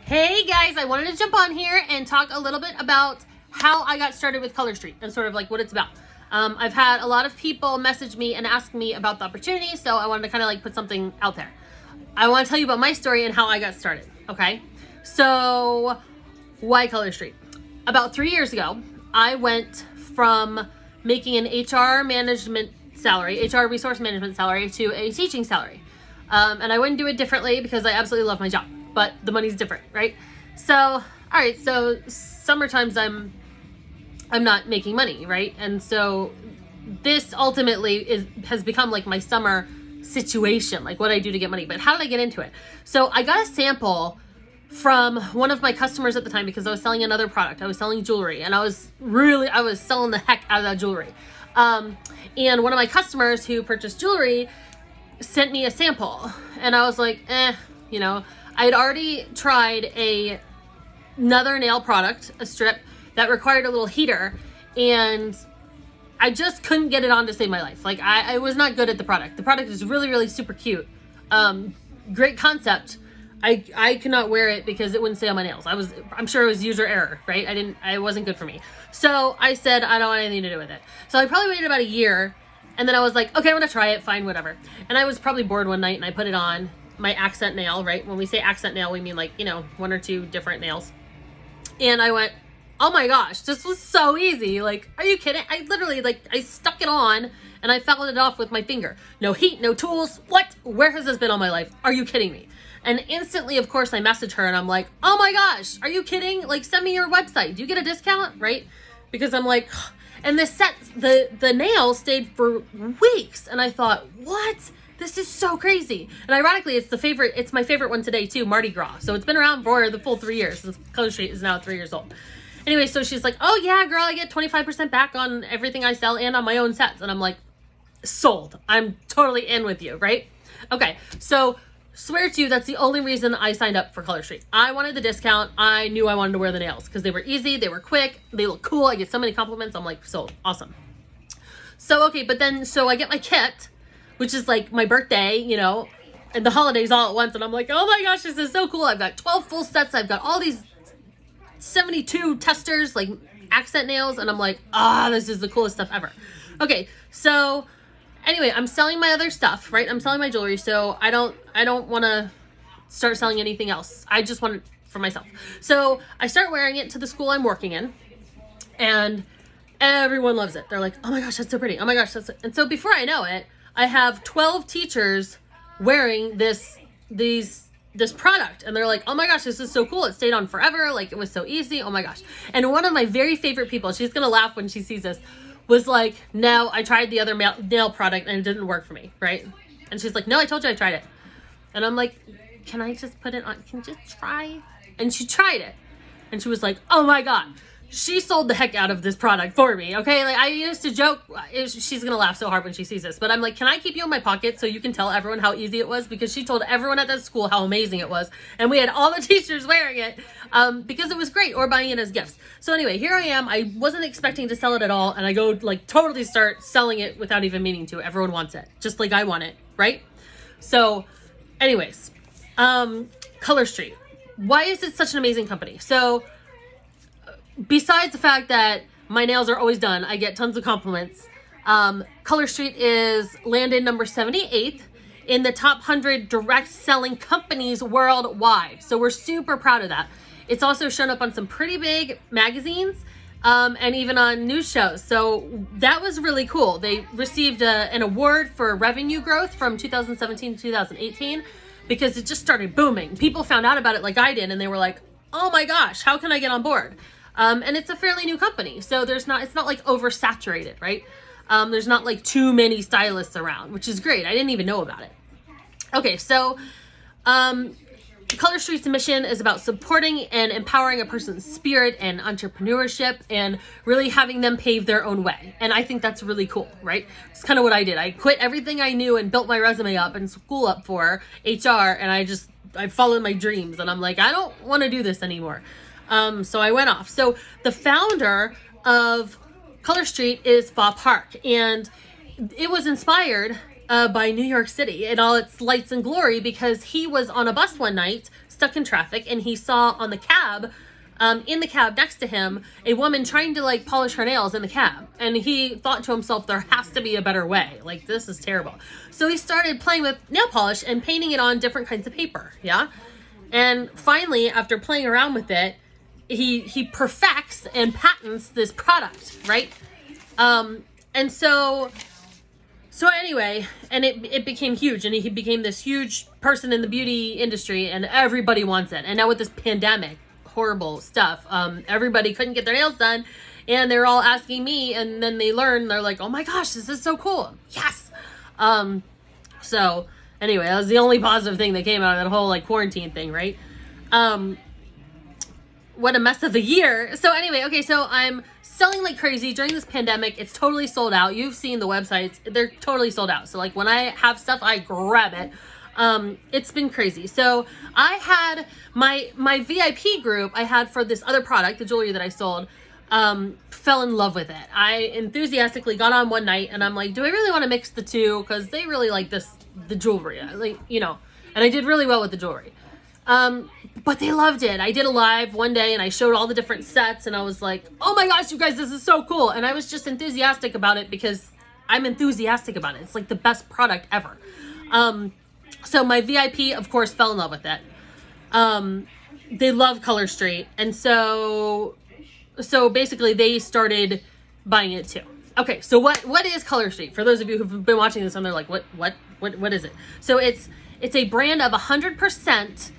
Hey guys, I wanted to jump on here and talk a little bit about how I got started with Color Street and sort of like what it's about. I've had a lot of people message me and ask me about the opportunity, so I wanted to kind of like put something out there. I want to tell you about my story and how I got started, okay? So, why Color Street? About 3 years ago, I went from making an HR management salary, HR resource management salary, to a teaching salary. And I wouldn't do it differently because I absolutely love my job, but the money's different, right? So, all right, so summer times I'm not making money, right? And so this ultimately has become like my summer situation, like what I do to get money. But how did I get into it? So I got a sample from one of my customers at the time because I was selling another product. I was selling jewelry, and I was selling the heck out of that jewelry. And one of my customers who purchased jewelry sent me a sample, and I was like, I had already tried another nail product, a strip that required a little heater, and I just couldn't get it on to save my life. Like I was not good at the product. The product is really, really super cute. Great concept. I could not wear it because it wouldn't stay on my nails. I'm sure it was user error, right? It wasn't good for me. So I said, I don't want anything to do with it. So I probably waited about a year, and then I was like, okay, I'm gonna try it, fine, whatever. And I was probably bored one night and I put it on my accent nail, right? When we say accent nail, we mean like, one or two different nails. And I went, oh my gosh, this was so easy. Like, are you kidding? I literally, I stuck it on and I fell it off with my finger. No heat, no tools. What? Where has this been all my life? Are you kidding me? And instantly, of course, I message her and I'm like, oh my gosh, are you kidding? Like, send me your website. Do you get a discount? Right? Because I'm like, and the nail stayed for weeks. And I thought, what? This is so crazy. And ironically, it's my favorite one today too, Mardi Gras. So it's been around for the full 3 years since Color Street is now 3 years old. Anyway, so she's like, oh yeah, girl, I get 25% back on everything I sell and on my own sets. And I'm like, sold. I'm totally in with you, right? Okay, so swear to you, that's the only reason I signed up for Color Street. I wanted the discount. I knew I wanted to wear the nails because they were easy, they were quick, they look cool. I get so many compliments. I'm like, sold, awesome. So, okay, so I get my kit, which is like my birthday, and the holidays all at once. And I'm like, oh my gosh, this is so cool. I've got 12 full sets. I've got all these 72 testers, like accent nails. And I'm like, this is the coolest stuff ever. Okay. So anyway, I'm selling my other stuff, right? I'm selling my jewelry. So I don't want to start selling anything else. I just want it for myself. So I start wearing it to the school I'm working in, and everyone loves it. They're like, oh my gosh, that's so pretty. Oh my gosh. And so before I know it, I have 12 teachers wearing this product, and they're like, oh my gosh, this is so cool. It stayed on forever. Like, it was so easy. Oh my gosh. And one of my very favorite people, she's going to laugh when she sees this, was like, no, I tried the other nail product and it didn't work for me. Right. And she's like, no, I told you I tried it. And I'm like, can I just put it on? Can you just try? And she tried it, and she was like, oh my God. She sold the heck out of this product for me, okay? Like, I used to joke, she's gonna laugh so hard when she sees this, but I'm like, can I keep you in my pocket so you can tell everyone how easy it was? Because she told everyone at that school how amazing it was, and we had all the teachers wearing it because it was great, or buying it as gifts. So anyway, here I am. I wasn't expecting to sell it at all, and I go totally start selling it without even meaning to. Everyone wants it, just like I want it, right? So anyways, Color Street. Why is it such an amazing company? So besides the fact that my nails are always done, I get tons of compliments. Color Street is landed number 78 in the top 100 direct selling companies worldwide. So we're super proud of that. It's also shown up on some pretty big magazines and even on news shows. So that was really cool. They received an award for revenue growth from 2017 to 2018 because it just started booming. People found out about it like I did, and they were like, oh my gosh, how can I get on board? And it's a fairly new company, so it's not like oversaturated, right? There's not like too many stylists around, which is great. I didn't even know about it. Okay, so Color Street's mission is about supporting and empowering a person's spirit and entrepreneurship and really having them pave their own way. And I think that's really cool, right? It's kind of what I did. I quit everything I knew and built my resume up and school up for HR, and I followed my dreams, and I'm like, I don't want to do this anymore. So I went off. So the founder of Color Street is Bob Park, and it was inspired by New York City in all its lights and glory because he was on a bus one night stuck in traffic, and he saw on the cab, in the cab next to him, a woman trying to like polish her nails in the cab. And he thought to himself, there has to be a better way. Like, this is terrible. So he started playing with nail polish and painting it on different kinds of paper. Yeah. And finally, after playing around with it, he perfects and patents this product, right? And so anyway, and it became huge, and he became this huge person in the beauty industry, and everybody wants it. And now with this pandemic, horrible stuff, everybody couldn't get their nails done, and they're all asking me, and then they're like, oh my gosh, this is so cool. Yes. So anyway, that was the only positive thing that came out of that whole like quarantine thing, right? What a mess of a year. So anyway, okay, so I'm selling like crazy during this pandemic. It's totally sold out. You've seen the websites. They're totally sold out. So like when I have stuff, I grab it. It's been crazy. So I had my VIP group I had for this other product, the jewelry that I sold, fell in love with it. I enthusiastically got on one night, and I'm like, do I really want to mix the two? Because they really like the jewelry, like, you know, and I did really well with the jewelry. But they loved it. I did a live one day, and I showed all the different sets, and I was like, oh my gosh, you guys, this is so cool. And I was just enthusiastic about it because I'm enthusiastic about it. It's like the best product ever. So my VIP, of course, fell in love with it. They love Color Street. And so basically they started buying it too. Okay. So what is Color Street? For those of you who've been watching this and they're like, what is it? So it's a brand of 100%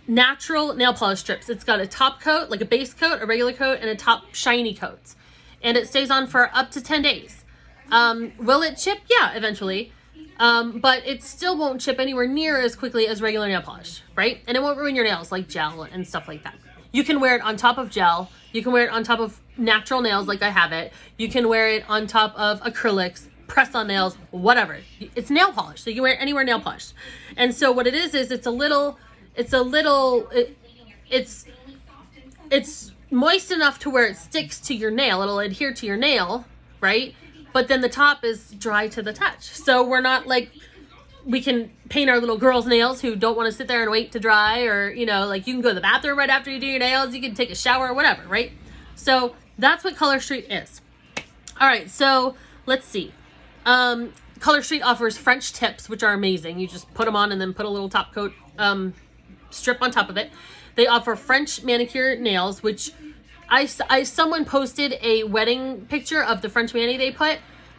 natural nail polish strips. It's got a top coat, like a base coat, a regular coat, and a top shiny coat. And it stays on for up to 10 days. Will it chip? Yeah, eventually. But it still won't chip anywhere near as quickly as regular nail polish, right? And it won't ruin your nails like gel and stuff like that. You can wear it on top of gel. You can wear it on top of natural nails like I have it. You can wear it on top of acrylics, press on nails, whatever. It's nail polish, so you can wear it anywhere nail polish. And so what it is it's moist enough to where it sticks to your nail. It'll adhere to your nail, right? But then the top is dry to the touch. So we're not like, we can paint our little girls' nails who don't want to sit there and wait to dry, or, you know, like you can go to the bathroom right after you do your nails. You can take a shower or whatever, right? So that's what Color Street is. All right, so let's see. Color Street offers French tips, which are amazing. You just put them on and then put a little top coat strip on top of it. They offer French manicure nails, which someone posted a wedding picture of the French mani they put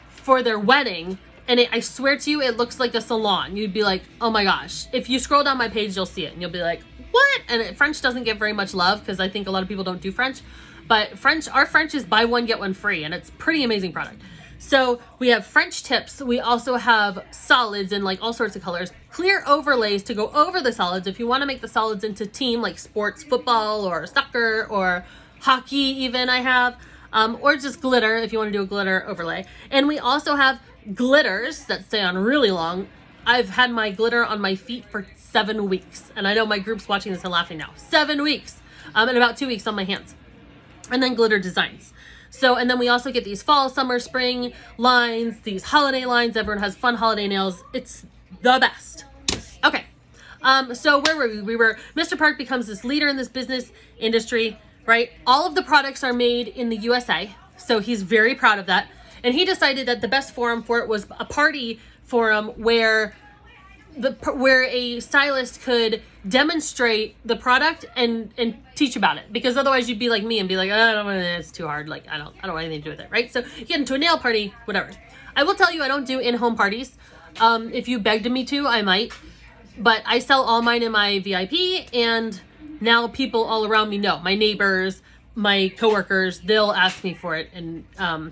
for their wedding, and I swear to you, it looks like a salon. You'd be like, oh my gosh. If you scroll down my page, you'll see it, and you'll be like, what? And French doesn't get very much love because I think a lot of people don't do French, but our French is buy one, get one free, and it's pretty amazing product. So we have French tips. We also have solids in like all sorts of colors, clear overlays to go over the solids if you want to make the solids into team, like sports, football, or soccer, or hockey even I have, or just glitter if you want to do a glitter overlay. And we also have glitters that stay on really long. I've had my glitter on my feet for 7 weeks, and I know my group's watching this and laughing now. 7 weeks, and about 2 weeks on my hands. And then glitter designs. So, and then we also get these fall, summer, spring lines, these holiday lines. Everyone has fun holiday nails. It's the best. Okay. So where were we? Mr. Park becomes this leader in this business industry, right? All of the products are made in the USA. So he's very proud of that. And he decided that the best forum for it was a party forum where a stylist could demonstrate the product and teach about it, because otherwise you'd be like me and be like, oh, it's too hard. Like, I don't want anything to do with it. Right. So you get into a nail party, whatever. I will tell you, I don't do in-home parties. If you begged me to, I might, but I sell all mine in my VIP, and now people all around me know, my neighbors, my coworkers, they'll ask me for it, and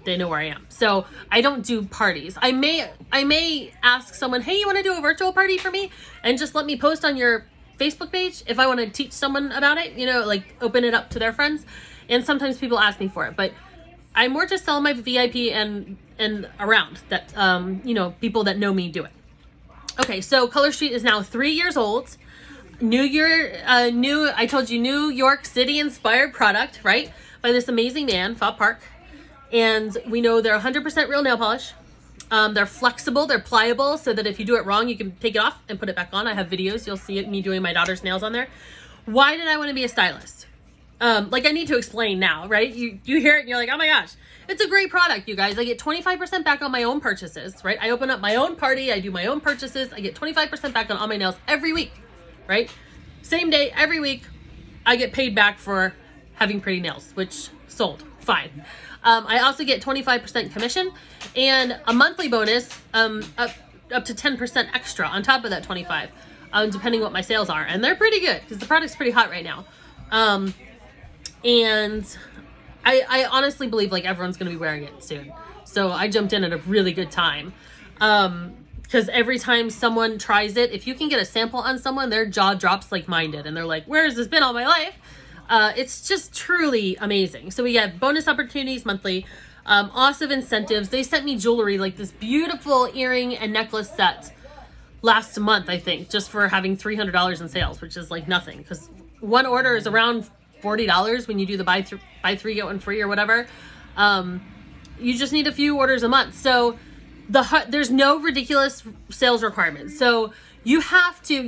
they know where I am. So I don't do parties. I may ask someone, hey, you want to do a virtual party for me? And just let me post on your Facebook page if I want to teach someone about it, you know, like open it up to their friends. And sometimes people ask me for it, but I more just sell my VIP and around that, you know, people that know me do it. Okay, so Color Street is now 3 years old. I told you, New York City inspired product, right? By this amazing man, Fab Park. And we know they're 100% real nail polish. They're flexible, they're pliable, so that if you do it wrong, you can take it off and put it back on. I have videos, you'll see it, me doing my daughter's nails on there. Why did I want to be a stylist? Like I need to explain now, right? You hear it and you're like, oh my gosh, it's a great product, you guys. I get 25% back on my own purchases, right? I open up my own party, I do my own purchases, I get 25% back on all my nails every week, right? Same day, every week, I get paid back for having pretty nails, which sold, fine. I also get 25% commission and a monthly bonus, up to 10% extra on top of that 25, depending what my sales are. And they're pretty good because the product's pretty hot right now. And I honestly believe like everyone's going to be wearing it soon. So I jumped in at a really good time. Because every time someone tries it, if you can get a sample on someone, their jaw drops like mine did. And they're like, where has this been all my life? It's just truly amazing. So we get bonus opportunities monthly, awesome incentives. They sent me jewelry, like this beautiful earring and necklace set last month, I think, just for having $300 in sales, which is like nothing because one order is around $40 when you do the buy three, get one free or whatever. You just need a few orders a month. So there's no ridiculous sales requirements. So you have to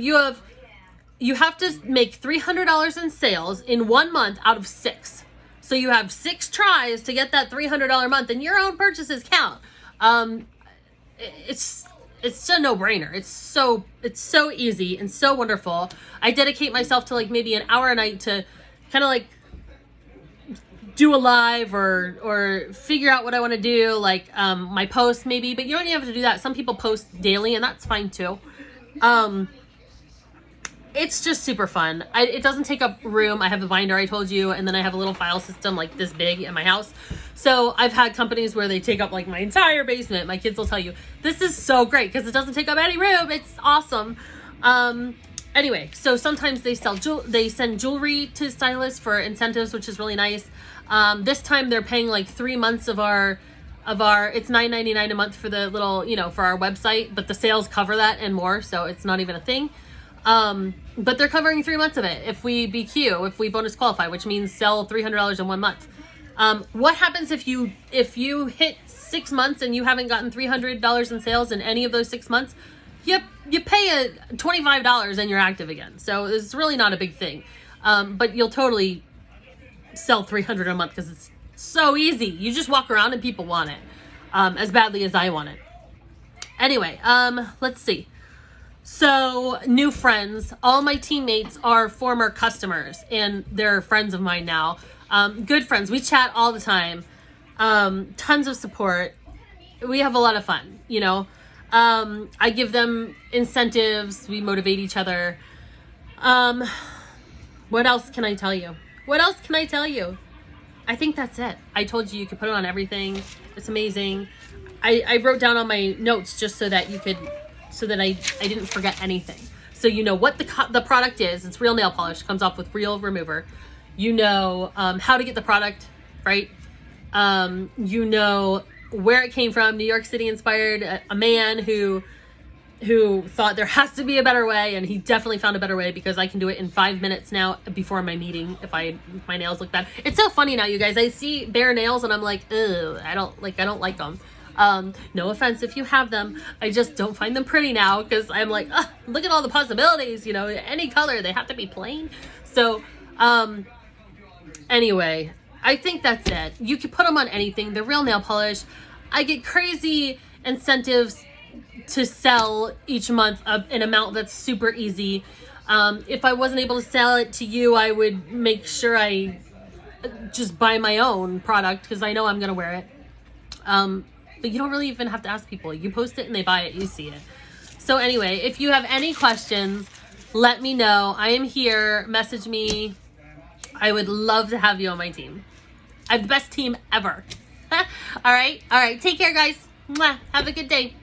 make $300 in sales in 1 month out of 6. So you have 6 tries to get that $300 month, and your own purchases count. It's a no-brainer. It's so easy and so wonderful. I dedicate myself to like maybe an hour a night to kind of like do a live or figure out what I want to do, like my posts maybe, but you don't even have to do that. Some people post daily, and that's fine too. It's just super fun. It doesn't take up room. I have the binder I told you, and then I have a little file system like this big in my house. So I've had companies where they take up like my entire basement. My kids will tell you, this is so great because it doesn't take up any room. It's awesome. Anyway, so sometimes they send jewelry to stylists for incentives, which is really nice. This time they're paying like 3 months of our it's $9.99 a month for the little, for our website, but the sales cover that and more. So it's not even a thing. But they're covering 3 months of it if we BQ, if we bonus qualify, which means sell $300 in 1 month. What happens if you hit 6 months and you haven't gotten $300 in sales in any of those 6 months? You pay $25 and you're active again. So it's really not a big thing. But you'll totally sell $300 a month because it's so easy. You just walk around and people want it, as badly as I want it. Anyway, let's see. So new friends, all my teammates are former customers and they're friends of mine now. Good friends. We chat all the time. Tons of support. We have a lot of fun, I give them incentives. We motivate each other. What else can I tell you? I think that's it. I told you could put it on everything. It's amazing. I wrote down on my notes just so that I didn't forget anything. So what the product is. It's real nail polish. Comes off with real remover. How to get the product, right? Where it came from. New York City inspired. A man who thought there has to be a better way, and he definitely found a better way because I can do it in 5 minutes now before my meeting if my nails look bad. It's so funny now, you guys. I see bare nails and I'm like, ugh, I don't like them. No offense if you have them. I just don't find them pretty now because I'm like, look at all the possibilities, any color, they have to be plain. So, anyway, I think that's it. You can put them on anything. They're real nail polish. I get crazy incentives to sell each month an amount that's super easy. If I wasn't able to sell it to you, I would make sure I just buy my own product because I know I'm going to wear it. But you don't really even have to ask people. You post it and they buy it. You see it. So anyway, if you have any questions, let me know. I am here. Message me. I would love to have you on my team. I have the best team ever. All right. Take care, guys. Mwah. Have a good day.